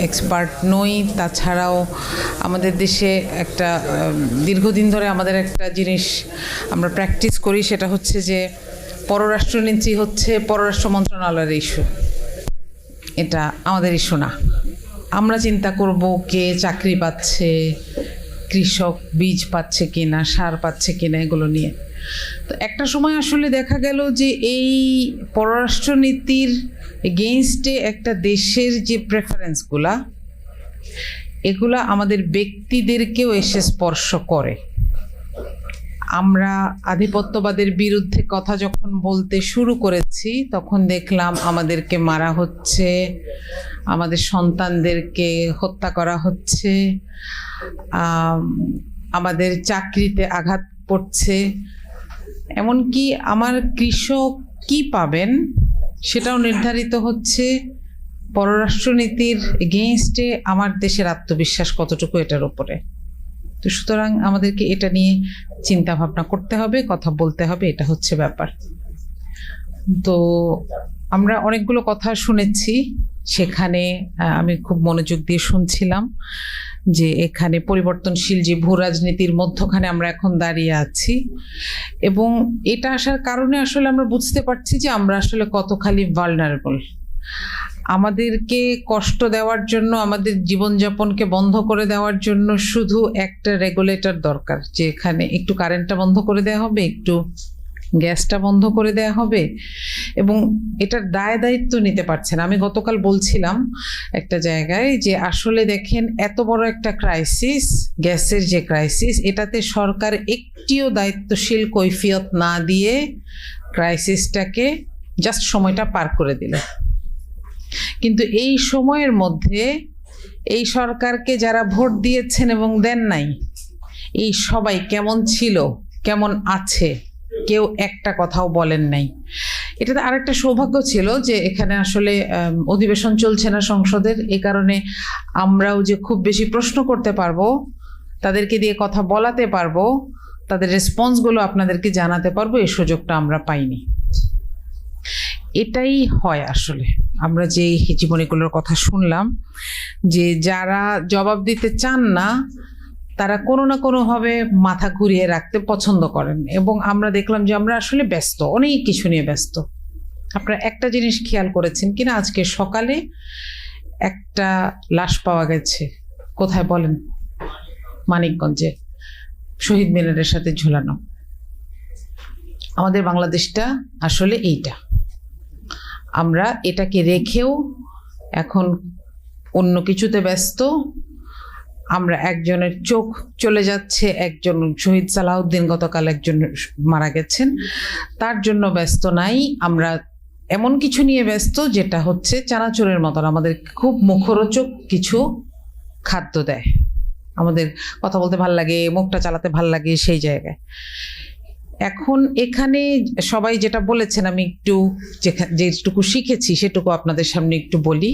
Expert নই। তাছাড়াও আমাদের দেশে একটা দীর্ঘদিন ধরে আমাদের একটা জিনিস আমরা প্র্যাকটিস করি, সেটা হচ্ছে যে পররাষ্ট্রনীতি হচ্ছে পররাষ্ট্র মন্ত্রণালয়ের ইস্যু, এটা আমাদের ইস্যু না। আমরা চিন্তা করব কে চাকরি পাচ্ছে, কৃষক বীজ পাচ্ছে কিনা, সার পাচ্ছে কিনা, এগুলো নিয়ে। তো একটা সময় আসলে দেখা গেল যে এই পররাষ্ট্রনীতির এগেইনস্টে একটা দেশের যে প্রেফারেন্সগুলা, এগুলা আমাদের ব্যক্তিদেরকেও এসে স্পর্শ করে। আমরা আধিপত্যবাদের বিরুদ্ধে কথা যখন বলতে শুরু করেছি, তখন দেখলাম আমাদেরকে মারা হচ্ছে, আমাদের সন্তানদেরকে হত্যা করা হচ্ছে, আমাদের চাকরিতে আঘাত পড়ছে। এমনকি আমার কৃষক কি পাবেন সেটাও নির্ধারিত হচ্ছে পররাষ্ট্রনীতির এগেইনস্টে আমার দেশের আত্মবিশ্বাস কতটুকু এটার উপরে। তো সুতরাং আমাদেরকে এটা নিয়ে চিন্তা ভাবনা করতে হবে, কথা বলতে হবে, এটা হচ্ছে ব্যাপার। তো আমরা অনেকগুলো কথা শুনেছি, সেখানে আমি খুব মনোযোগ দিয়ে শুনছিলাম যে এখানে পরিবর্তনশীল যে ভূ রাজনীতির মধ্যখানে আমরা এখন দাঁড়িয়ে আছি, এবং এটা আসার কারণে আসলে আমরা বুঝতে পারছি যে আমরা আসলে কত খালি ভালনারেবল। আমাদেরকে কষ্ট দেওয়ার জন্য, আমাদের জীবনযাপনকে বন্ধ করে দেওয়ার জন্য শুধু একটা রেগুলেটর দরকার, যে এখানে একটু কারেন্টটা বন্ধ করে দেওয়া হবে, একটু গ্যাসটা বন্ধ করে দেওয়া হবে, এবং এটার দায়িত্ব নিতে পারছে না। আমি গতকাল বলছিলাম একটা জায়গায় যে আসলে দেখেন এত বড় একটা ক্রাইসিস, গ্যাসের যে ক্রাইসিস, এটাতে সরকার একটিও দায়িত্বশীল কৈফিয়ত না দিয়ে ক্রাইসিসটাকে জাস্ট সময়টা পার করে দিল। কিন্তু এই সময়ের মধ্যে এই সরকারকে যারা ভোট দিয়েছেন এবং দেন নাই, এই সবাই কেমন ছিল, কেমন আছে, কেউ একটা কথাও বলেন নাই। এটাতে আরেকটা সৌভাগ্য ছিল যে এখানে আসলে অধিবেশন চলছে না সংসদের, এই কারণে আমরাও যে খুব বেশি প্রশ্ন করতে পারবো, তাদেরকে দিয়ে কথা বলাতে পারবো, তাদের রেসপন্সগুলো আপনাদেরকে জানাতে পারবো, এই সুযোগটা আমরা পাইনি। এটাই হয় আসলে। আমরা যে জীবনীগুলোর কথা শুনলাম, যে যারা জবাব দিতে চান না তারা কোনো না কোনোভাবে মাথা ঘুরিয়ে রাখতে পছন্দ করেন, এবং আমরা দেখলাম যে আমরা আসলে ব্যস্ত, অনেক কিছু নিয়ে ব্যস্ত। আপনারা একটা জিনিস খেয়াল করেছেন কিনা, আজকে সকালে একটা লাশ পাওয়া গেছে। কোথায় বলেন? মানিকগঞ্জে, শহীদ মিনারের সাথে ঝুলানো। আমাদের বাংলাদেশটা আসলে এইটা। আমরা এটাকে রেখেও এখন অন্য কিছুতে ব্যস্ত। আমরা একজনের চোখ চলে যাচ্ছে, একজন শহীদ সালাউদ্দিন গতকাল একজন মারা গেছেন, তার জন্য ব্যস্ত নাই। আমরা এমন কিছু নিয়ে ব্যস্ত যেটা হচ্ছে চানাচুরের মতন, আমাদের খুব মুখরোচক কিছু খাদ্য দেয়, আমাদের কথা বলতে ভাল লাগে, মুখটা চালাতে ভাল লাগে, সেই জায়গায় এখন এখানে সবাই যেটা বলেছেন, আমি একটু যেটুকু শিখেছি সেটুকু আপনাদের সামনে একটু বলি।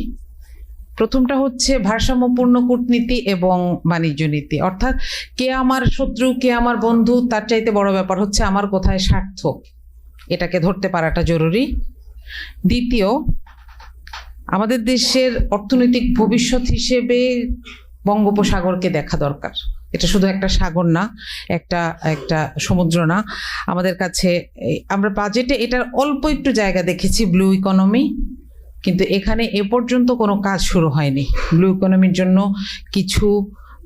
প্রথমটা হচ্ছে ভারসাম্যপূর্ণ কূটনীতি এবং বাণিজ্য নীতি, অর্থাৎ কে আমার শত্রু, কে আমার বন্ধু, তার চাইতে বড় ব্যাপার হচ্ছে আমার কোথায় স্বার্থ, এটাকে ধরতে পারাটা জরুরি। দ্বিতীয়, আমাদের দেশের অর্থনৈতিক ভবিষ্যৎ হিসেবে বঙ্গোপসাগরকে দেখা দরকার। এটা শুধু একটা সাগর না, একটা সমুদ্র না। আমাদের কাছে আমরা বাজেটে এটার অল্প একটু জায়গা দেখেছি, ব্লু ইকোনমি, কিন্তু এখানে এ পর্যন্ত কোনো কাজ শুরু হয়নি। ব্লু ইকোনমির জন্য কিছু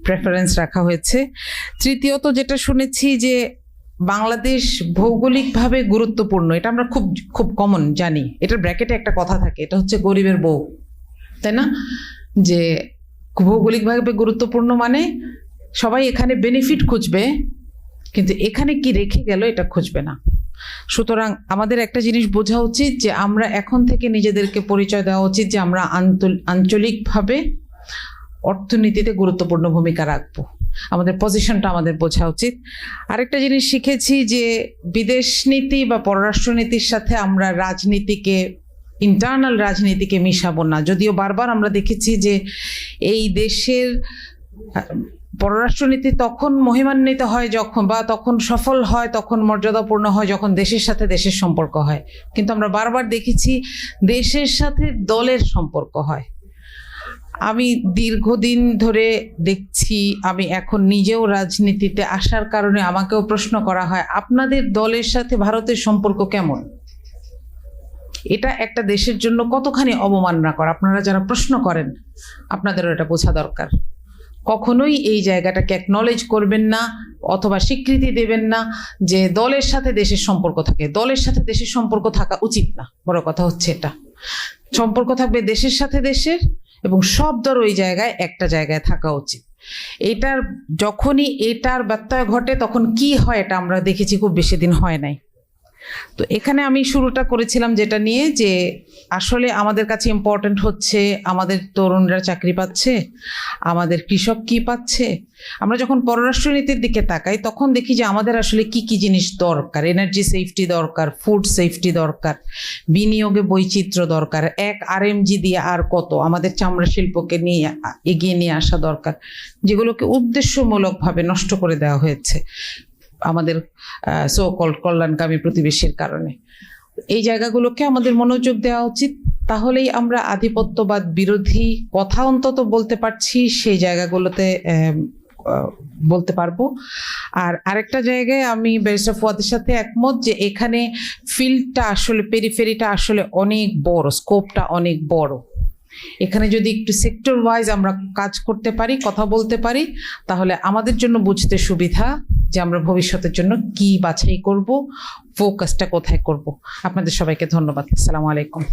প্রেফারেন্স রাখা হয়েছে। তৃতীয়ত যেটা শুনেছি যে বাংলাদেশ ভৌগোলিকভাবে গুরুত্বপূর্ণ, এটা আমরা খুব খুব কমন জানি। এটার ব্র্যাকেটে একটা কথা থাকে, এটা হচ্ছে গরিবের বউ, তাই না? যে ভৌগোলিকভাবে গুরুত্বপূর্ণ মানে সবাই এখানে বেনিফিট খুঁজবে, কিন্তু এখানে কি রেখে গেল এটা খুঁজবে না। সুতরাং আমাদের একটা জিনিস বোঝা উচিত যে আমরা এখন থেকে নিজেদেরকে পরিচয় দেওয়া উচিত যে আমরা আঞ্চলিকভাবে অর্থনীতিতে গুরুত্বপূর্ণ ভূমিকা রাখবো। আমাদের পজিশনটা আমাদের বোঝা উচিত। আরেকটা জিনিস শিখেছি যে বিদেশ নীতি বা পররাষ্ট্রনীতির সাথে আমরা রাজনীতিকে, ইন্টারনাল রাজনীতিকে মিশাবো না। যদিও বারবার আমরা দেখেছি যে এই দেশের পররাষ্ট্রনীতি তখন মহিমান্বিত হয় যখন, বা তখন সফল হয়, তখন মর্যাদাপূর্ণ হয় যখন দেশের সাথে দেশের সম্পর্ক হয়। কিন্তু আমরা বারবার দেখেছি দেশের সাথে দলের সম্পর্ক হয়। আমি দীর্ঘদিন ধরে দেখছি, আমি এখন নিজেও রাজনীতিতে আসার কারণে আমাকেও প্রশ্ন করা হয়, আপনাদের দলের সাথে ভারতের সম্পর্ক কেমন? এটা একটা দেশের জন্য কতখানি অবমাননা করা। আপনারা যারা প্রশ্ন করেন আপনাদেরও এটা বোঝা দরকার। কখনোই এই জায়গাটাকে অ্যাকনলেজ করবেন না অথবা স্বীকৃতি দেবেন না যে দলের সাথে দেশের সম্পর্ক থাকে। দলের সাথে দেশের সম্পর্ক থাকা উচিত না, বড় কথা হচ্ছে এটা। সম্পর্ক থাকবে দেশের সাথে দেশের, এবং সব দল ওই জায়গায় একটা জায়গায় থাকা উচিত। যখনই এটার ব্যত্যয় ঘটে তখন কি হয় এটা আমরা দেখেছি, খুব বেশি দিন হয় নাই। তো এখানে আমি শুরুটা করেছিলাম যেটা নিয়ে, যে আসলে আমাদের কাছে ইম্পর্টেন্ট হচ্ছে আমাদের তরুণরা চাকরি পাচ্ছে, আমাদের কৃষক কি পাচ্ছে। আমরা যখন পররাষ্ট্রনীতির দিকে তাকাই তখন দেখি যে আমাদের আসলে কি কি জিনিস দরকার। এনার্জি সেফটি দরকার, ফুড সেফটি দরকার, বিনিয়োগে বৈচিত্র্য দরকার, এক আরএমজি দিয়ে আর কত, আমাদের চামড়া শিল্পকে নিয়ে এগিয়ে নিয়ে আসা দরকার, যেগুলোকে উদ্দেশ্যমূলকভাবে নষ্ট করে দেওয়া হয়েছে আমাদের সো কল্ড কল্যাণকামী প্রতিবেশীর কারণে। এই জায়গাগুলোকে আমাদের মনোযোগ দেওয়া উচিত, তাহলেই আমরা আধিপত্যবাদ বিরোধী কথা অন্তত বলতে পারছি, সেই জায়গাগুলোতে বলতে পারবো। আর আরেকটা জায়গায় আমি ব্যারিস্টার ফুয়াদের সাথে একমত যে এখানে ফিল্ডটা আসলে, পেরিফেরিটা আসলে অনেক বড়, স্কোপটা অনেক বড়। এখানে যদি একটু সেক্টর ওয়াইজ আমরা কাজ করতে পারি, কথা বলতে পারি, তাহলে আমাদের জন্য বুঝতে সুবিধা যে আমরা ভবিষ্যতের জন্য কি বাছাই করব, ফোকাসটা কোথায় করব। আপনাদের সবাইকে ধন্যবাদ। আসসালামু আলাইকুম।